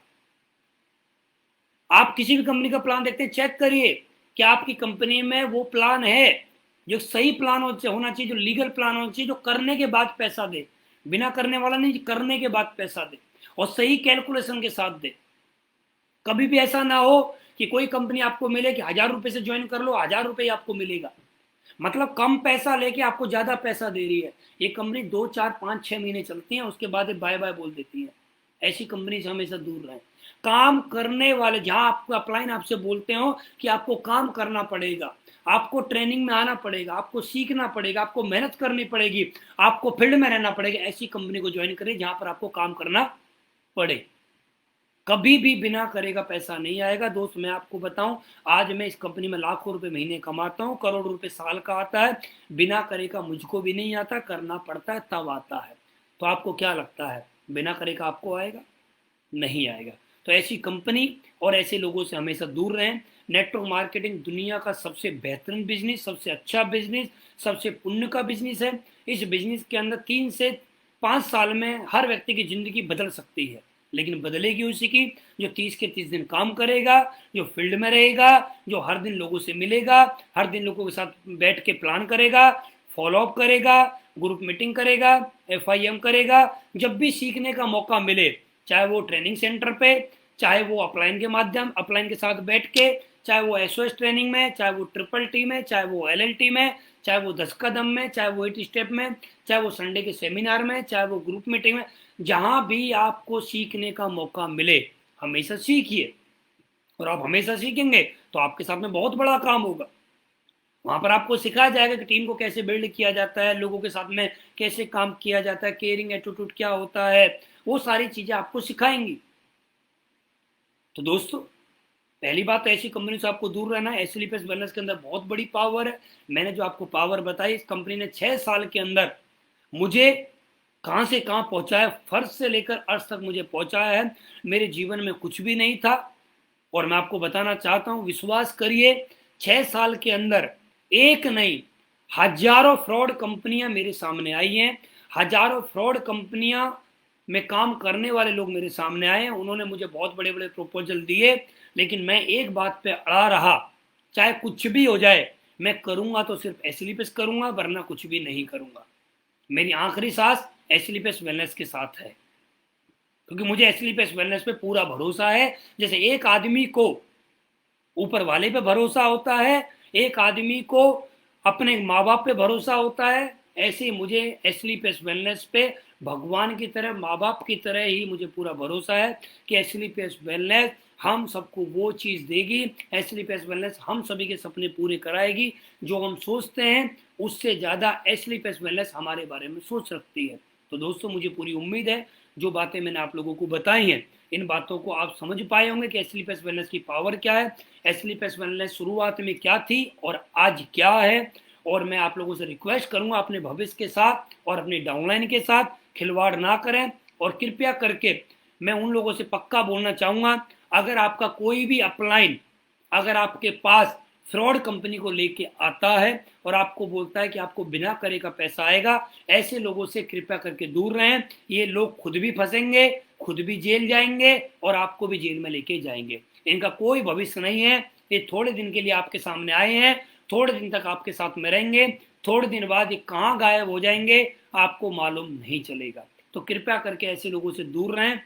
आप किसी भी कंपनी का प्लान देखते हैं, चेक करिए कि आपकी कंपनी में वो प्लान है जो सही प्लान होना चाहिए, जो लीगल प्लान होना चाहिए, जो करने के बाद पैसा दे, बिना करने वाला नहीं, करने के बाद पैसा दे और सही कैलकुलेशन के साथ दे। कभी भी ऐसा ना हो कि कोई कंपनी आपको मिले कि 1000 रुपए से ज्वाइन कर लो, 1000 रुपए आपको मिलेगा, मतलब कम पैसा लेके आपको ज्यादा पैसा दे रही है। ये कंपनी 2 4 5 6 महीने चलती है, उसके बाद बाय बाय बोल देती है। ऐसी कंपनी से हमेशा दूर रहें। काम करने वाले, जहां आपको अपलाइन आपसे बोलते हो कि आपको काम करना पड़ेगा, आपको ट्रेनिंग में आना पड़ेगा, आपको सीखना पड़ेगा, आपको मेहनत करनी पड़ेगी, आपको फील्ड में रहना पड़ेगा, ऐसी कंपनी को ज्वाइन करें जहां पर आपको काम करना पड़े। कभी भी बिना करे का पैसा नहीं आएगा। दोस्त मैं आपको बताऊं, आज मैं इस कंपनी में लाखों रुपए महीने कमाता हूं, करोड़ रुपए साल का आता है। बिना करे का मुझको भी नहीं आता, करना पड़ता है तब आता है। तो आपको क्या लगता है बिना करे का आपको आएगा? नहीं आएगा। तो ऐसी कंपनी और ऐसे लोगों से हमेशा दूर रहें। नेटवर्क मार्केटिंग दुनिया का सबसे बेहतरीन बिजनेस, सबसे अच्छा बिजनेस, सबसे पुण्य का बिजनेस है। इस बिजनेस के अंदर 3 से 5 साल में हर व्यक्ति की जिंदगी बदल सकती है, लेकिन बदलेगी उसी की जो 30 के 30 दिन काम करेगा, जो फील्ड में रहेगा, जो हर दिन लोगों से मिलेगा, हर दिन लोगों के साथ बैठ के प्लान करेगा, फॉलोअप करेगा, ग्रुप मीटिंग करेगा, FIM करेगा। जब भी सीखने का मौका मिले, चाहे वो ट्रेनिंग सेंटर पे, चाहे वो अपलाइन के साथ बैठ के, चाहे वो SOS ट्रेनिंग में, चाहे वो TTT में, चाहे वो LLT में, चाहे वो 10 कदम में, चाहे वो 8 स्टेप में, चाहे वो संडे के सेमिनार में, चाहे वो ग्रुप मीटिंग में, जहां भी आपको सीखने का मौका मिले हमेशा सीखिए। और आप हमेशा सीखेंगे तो आपके साथ में बहुत बड़ा काम होगा। वहां पर आपको सिखाया जाएगा कि टीम को कैसे बिल्ड किया जाता है, लोगों के साथ में कैसे काम किया जाता है, केयरिंग एटीट्यूड क्या होता है, वो सारी चीजें आपको सिखाएंगी। तो दोस्तों पहली बात तो ऐसी कंपनी से आपको दूर रहना है। एसलीपीएस वेलनेस के अंदर बहुत बड़ी पावर है। मैंने जो आपको पावर बताई, इस कंपनी ने 6 साल के अंदर मुझे कहां से कहां पहुंचाया, फर्श से लेकर अर्श तक मुझे पहुंचाया है। मेरे जीवन में कुछ भी नहीं था और मैं आपको बताना चाहता हूं, विश्वास करिए 6 साल के अंदर एक नहीं हजारों फ्रॉड कंपनियां मेरे सामने आई हैं। हजारों फ्रॉड कंपनियां में काम करने वाले लोग मेरे सामने आए हैं। उन्होंने मुझे बहुत बड़े बड़े प्रपोजल दिए, लेकिन मैं एक बात पे अड़ा रहा, चाहे कुछ भी हो जाए, मैं करूंगा तो सिर्फ एसलीपीएस करूंगा, वरना कुछ भी नहीं करूंगा। मेरी आखिरी सांस एस्लीपेस वेलनेस के साथ है, क्योंकि मुझे एस्लीपेस वेलनेस पे पूरा भरोसा है। जैसे एक आदमी को ऊपर वाले पे भरोसा होता है, एक आदमी को अपने माँ बाप पे भरोसा होता है, ऐसे ही मुझे एस्लीपेस वेलनेस पे भगवान की तरह, माँ बाप की तरह ही मुझे पूरा भरोसा है कि एस्लीपेस वेलनेस हम सबको वो चीज़ देगी, एस्लीपेस वेलनेस हम सभी के सपने पूरे कराएगी। जो हम सोचते हैं उससे ज़्यादा एस्लीपेस वेलनेस हमारे बारे में सोच रखती है। तो दोस्तों, मुझे पूरी उम्मीद है जो बातें मैंने आप लोगों को बताई हैं, इन बातों को आप समझ पाए होंगे कि एस्लीपेस वेलनेस की पावर क्या है, एस्लीपेस वेलनेस शुरुआत में क्या थी और आज क्या है। और मैं आप लोगों से रिक्वेस्ट करूंगा, अपने भविष्य के साथ और अपनी डाउनलाइन के साथ खिलवाड़ ना करें। और कृपया करके मैं उन लोगों से पक्का बोलना चाहूंगा, अगर आपका कोई भी अपलाइन अगर आपके पास फ्रॉड कंपनी को लेके आता है और आपको बोलता है कि आपको बिना करे का पैसा आएगा, ऐसे लोगों से कृपया करके दूर रहें। ये लोग खुद भी फंसेंगे, खुद भी जेल जाएंगे और आपको भी जेल में लेके जाएंगे। इनका कोई भविष्य नहीं है। ये थोड़े दिन के लिए आपके सामने आए हैं, थोड़े दिन तक आपके साथ में रहेंगे, थोड़े दिन बाद ये कहाँ गायब हो जाएंगे आपको मालूम नहीं चलेगा। तो कृपया करके ऐसे लोगों से दूर रहें।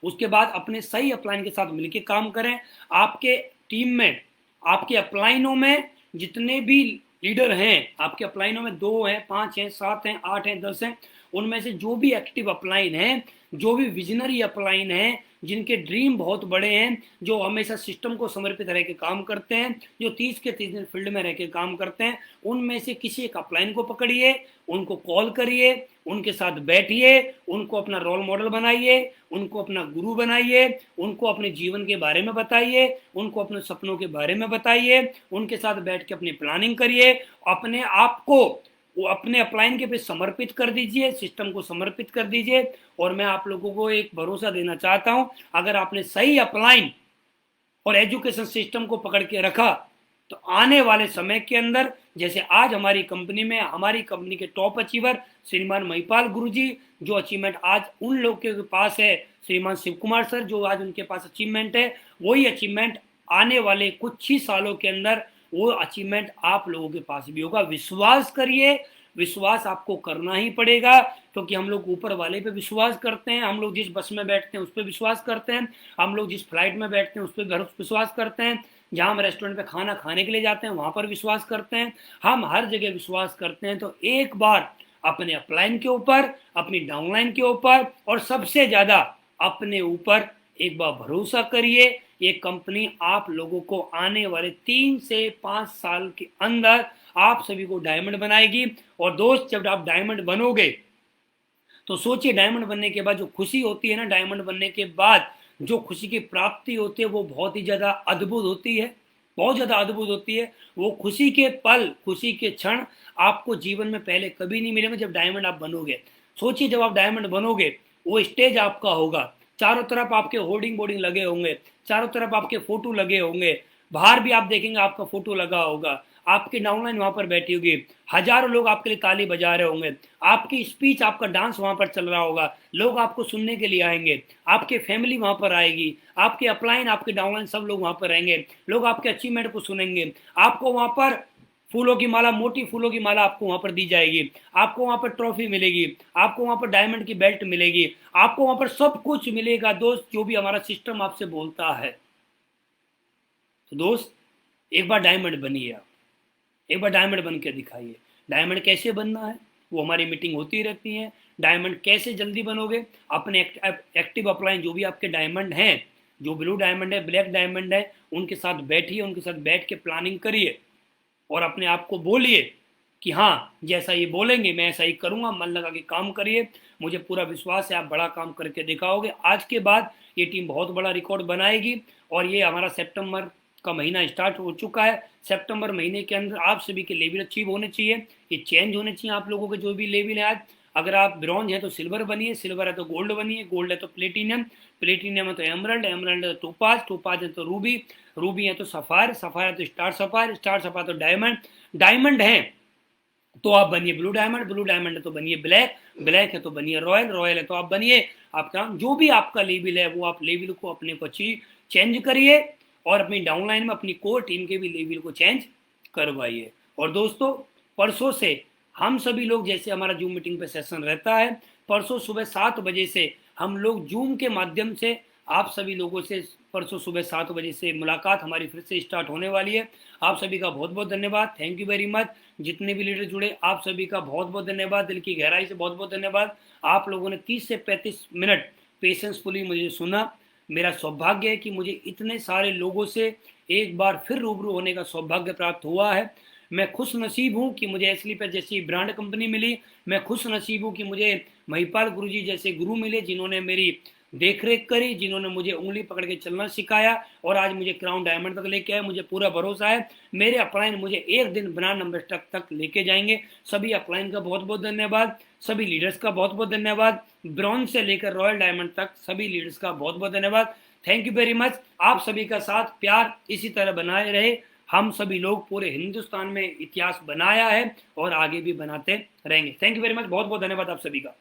उसके बाद अपने सही अपलाइन के साथ मिलकर काम करें। आपके टीम में, आपके अपलाइनों में जितने भी लीडर हैं, आपके अपलाइनों में 2 हैं, 5 हैं, 7 हैं, 8 हैं, 10 हैं, उनमें से जो भी एक्टिव अपलाइन हैं, जो भी विजनरी अपलाइन हैं, जिनके ड्रीम बहुत बड़े हैं, जो हमेशा सिस्टम को समर्पित रह के काम करते हैं, जो 30 के 30 दिन फील्ड में रह के काम करते हैं, उनमें से किसी एक अपलाइन को पकड़िए, उनको कॉल करिए, उनके साथ बैठिए, उनको अपना रोल मॉडल बनाइए, उनको अपना गुरु बनाइए, उनको अपने जीवन के बारे में बताइए, उनको अपने सपनों के बारे में बताइए, उनके साथ बैठ के अपनी प्लानिंग करिए, अपने आप को वो अपने अपलाइन के पे समर्पित कर दीजिए, सिस्टम को समर्पित कर दीजिए। और मैं आप लोगों को एक भरोसा देना चाहता हूं, अगर आपने सही अपलाइन और एजुकेशन सिस्टम को पकड़ के रखा तो आने वाले समय के अंदर, जैसे आज हमारी कंपनी में, हमारी कंपनी के टॉप अचीवर श्रीमान महिपाल गुरुजी, जो अचीवमेंट आज उन लोगों के पास है, श्रीमान शिव कुमार सर, जो आज उनके पास अचीवमेंट है, वही अचीवमेंट आने वाले कुछ ही सालों के अंदर वो अचीवमेंट आप लोगों के पास भी होगा। विश्वास करिए, विश्वास आपको करना ही पड़ेगा, क्योंकि हम लोग ऊपर वाले पे विश्वास करते हैं, हम लोग जिस बस में बैठते हैं उस पर विश्वास करते हैं, हम लोग जिस फ्लाइट में बैठते हैं उस पर विश्वास करते हैं, जहाँ हम रेस्टोरेंट पे खाना खाने के लिए जाते हैं वहाँ पर विश्वास करते हैं, हम हर जगह विश्वास करते हैं। तो एक बार अपने अपलाइन के ऊपर, अपनी डाउनलाइन के ऊपर और सबसे ज़्यादा अपने ऊपर एक बार भरोसा करिए। ये कंपनी आप लोगों को आने वाले 3 से 5 साल के अंदर आप सभी को डायमंड बनाएगी। और दोस्त, जब आप डायमंड बनोगे तो सोचिए, डायमंड बनने के बाद जो खुशी होती है ना, डायमंड बनने के बाद जो खुशी की प्राप्ति होती है वो बहुत ही ज़्यादा अद्भुत होती है, बहुत ज़्यादा अद्भुत होती है। वो खुशी के पल, खुशी के क्षण आपको जीवन में पहले कभी नहीं मिलेंगे जब डायमंड आप बनोगे। सोचिए, जब आप डायमंड बनोगे, वो स्टेज आपका होगा, चारों तरफ आपके होर्डिंग बोर्डिंग लगे होंगे, चारों तरफ आपके फोटो लगे होंगे, बाहर भी आप देखेंगे आपका फोटो लगा होगा, आपकी डाउनलाइन वहां पर बैठी होगी, हजारों लोग आपके लिए ताली बजा रहे होंगे, आपकी स्पीच, आपका डांस वहां पर चल रहा होगा, लोग आपको सुनने के लिए आएंगे, आपके फैमिली वहां पर आएगी, आपके अपलाइन, आपके डाउनलाइन सब लोग वहां पर रहेंगे, लोग आपके अचीवमेंट को सुनेंगे, आपको वहां पर फूलों की माला, मोटी फूलों की माला आपको वहां पर दी जाएगी, आपको वहां पर ट्रॉफी मिलेगी, आपको वहां पर डायमंड की बेल्ट मिलेगी, आपको वहां पर सब कुछ मिलेगा दोस्त, जो भी हमारा सिस्टम आपसे बोलता है। तो दोस्त, एक बार डायमंड बनिए, आप एक बार डायमंड बन के दिखाइए। डायमंड कैसे बनना है वो हमारी मीटिंग होती रहती है। डायमंड कैसे जल्दी बनोगे, अपने एक्टिव अपलाइन जो भी आपके डायमंड हैं, जो ब्लू डायमंड है, ब्लैक डायमंड है, उनके साथ बैठिए, उनके साथ बैठ के प्लानिंग करिए और अपने आप को बोलिए कि हाँ, जैसा ये बोलेंगे मैं ऐसा ही करूँगा, मन लगा के काम करिए, मुझे पूरा विश्वास है आप बड़ा काम करके दिखाओगे। आज के बाद ये टीम बहुत बड़ा रिकॉर्ड बनाएगी। और ये हमारा सितंबर का महीना स्टार्ट हो चुका है। सितंबर महीने के अंदर आप सभी के लेवल अचीव होने चाहिए, ये चेंज होने चाहिए आप लोगों के जो भी लेवल है। आज अगर आप ब्रॉन्ज है तो सिल्वर बनिए, सिल्वर है तो गोल्ड बनिए, गोल्ड है तो प्लेटिनियम, प्लेटिनियम है तो एमरल्ड, एमरल्ड है तो टोपाज, टोपाज है तो रूबी, रूबी है तो सफायर, सफायर है तो स्टार सफायर, स्टार सफायर तो डायमंड, डायमंड है तो आप बनिए ब्लू डायमंड, ब्लू डायमंड है तो बनिए ब्लैक, ब्लैक है तो बनिए रॉयल, रॉयल है तो आप बनिए आपका जो भी आपका लेवल है वो आप लेवल को अपने को चेंज करिए और अपनी डाउनलाइन में अपनी कोर टीम के भी लेवल को चेंज करवाइए। और दोस्तों, परसों से हम सभी लोग, जैसे हमारा जूम मीटिंग पे सेशन रहता है, परसों सुबह 7 बजे से हम लोग जूम के माध्यम से आप सभी लोगों से परसों सुबह 7 बजे से मुलाकात हमारी फिर से स्टार्ट होने वाली है। आप सभी का बहुत बहुत धन्यवाद, थैंक यू वेरी मच। जितने भी लीडर जुड़े, आप सभी का बहुत बहुत धन्यवाद, दिल की गहराई से बहुत बहुत धन्यवाद। आप लोगों ने 30 से 35 मिनट पेशेंसफुली मुझे सुना। मेरा सौभाग्य है कि मुझे इतने सारे लोगों से एक बार फिर रूबरू होने का सौभाग्य प्राप्त हुआ है। मैं खुश नसीब हूँ कि मुझे एसलीपर जैसी ब्रांड कंपनी मिली। मैं खुश नसीब हूँ कि मुझे महिपाल गुरुजी जैसे गुरु मिले, जिन्होंने मेरी देख रेख करी, जिन्होंने मुझे उंगली पकड़ के चलना सिखाया और आज मुझे क्राउन डायमंड तक लेके आए। मुझे पूरा भरोसा है मेरे अपलाइन मुझे एक दिन ब्रांड एम्बेसडर तक लेके जाएंगे। सभी अपलाइन का बहुत बहुत धन्यवाद, सभी लीडर्स का बहुत बहुत धन्यवाद, ब्रॉन्ज से लेकर रॉयल डायमंड तक सभी लीडर्स का बहुत बहुत धन्यवाद। Thank you very much. आप सभी का साथ प्यार इसी तरह बनाए रहे। हम सभी लोग पूरे हिंदुस्तान में इतिहास बनाया है और आगे भी बनाते रहेंगे। थैंक यू वेरी मच, बहुत बहुत धन्यवाद आप सभी का।